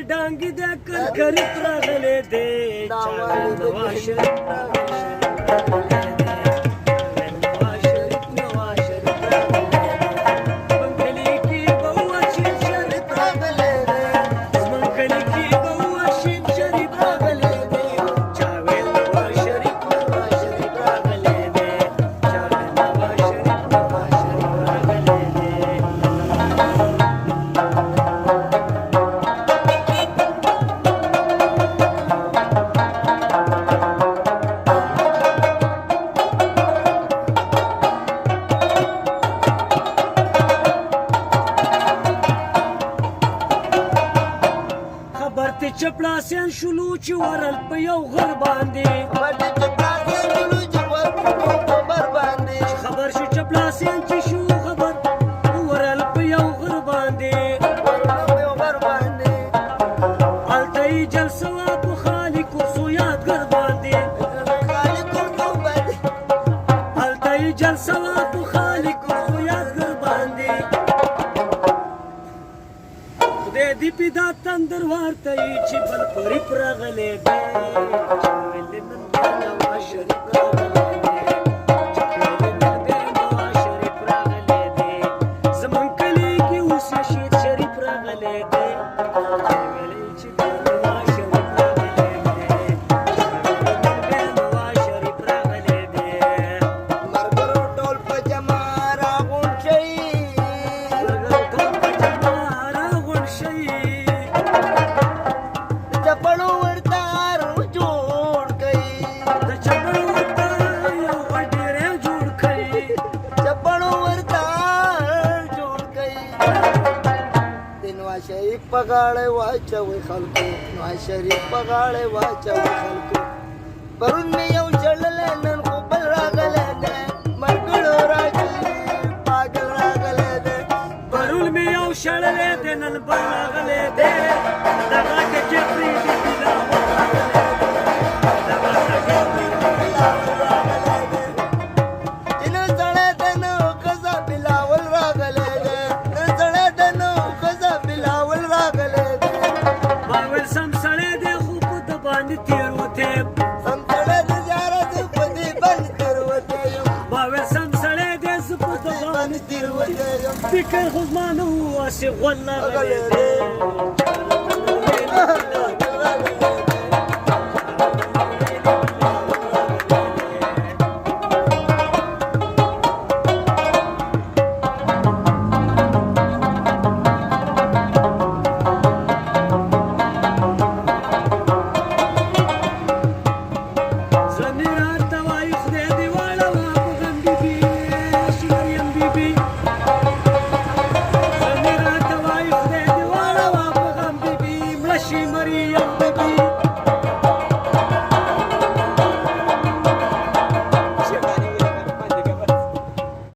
डांगी दे कर खरीद रगले दे चावल नवाज शरीफ چپړاسیان شلو چې ورل په یو غر باندې خبر شو چپړاسیان چې شو خبر ورل په یو غر باندې هلته یې جلسه وه په خالي کرسو یادګر باندې هلته یې جلسه وه په خالي کرسو یادګر باندې خدای دې پیدا تندر ورته یې چې بل پرې راغلی دی چاویل نن بیا نواز شریف راغلی دی چاویل نن بیا نواز شریف راغلی دی زمونږ کلي کې اوس شیر شریف راغلی دی چاویل چې بیا نواز شریف راغلی دی چاویل نن بیا نواز شریف راغلی دی مرګرو ټول په جمع راغونډ شئ مرګرو ټول په جمع راغونډ شئ چپړو ورته جوړ کړي د چپړو ورته یو غډېری جوړ کړي چپړو ورته جوړ کړي د نواز شریف په غاړه واچوي خلکو نواز شریف په غاړه واچوي خلکو پرون مې یو چړلی نن خو بل راغلی دی مرګړو راغلی پاگل راغلی دی پرون مې یو شړلی دی نن بل راغلی دی دغه ټکې پرېږدي بلاول راغلی دی دغه ټکې پرېږدي بلاول راغلی دی چې نن سړی دی نو ښځه بلاول راغلی دی نن سړی دی نو ښځه بلاول راغلی دی ما ویل سم سړی دی خو په ده باندې تېروتی یم سم سړی دی یاره زه په دې باندې تېروتی یم ما ویل سم سړی دی زه په ده باندې تېروتی یم فکر خو زما نه و هسې غول راغلی دی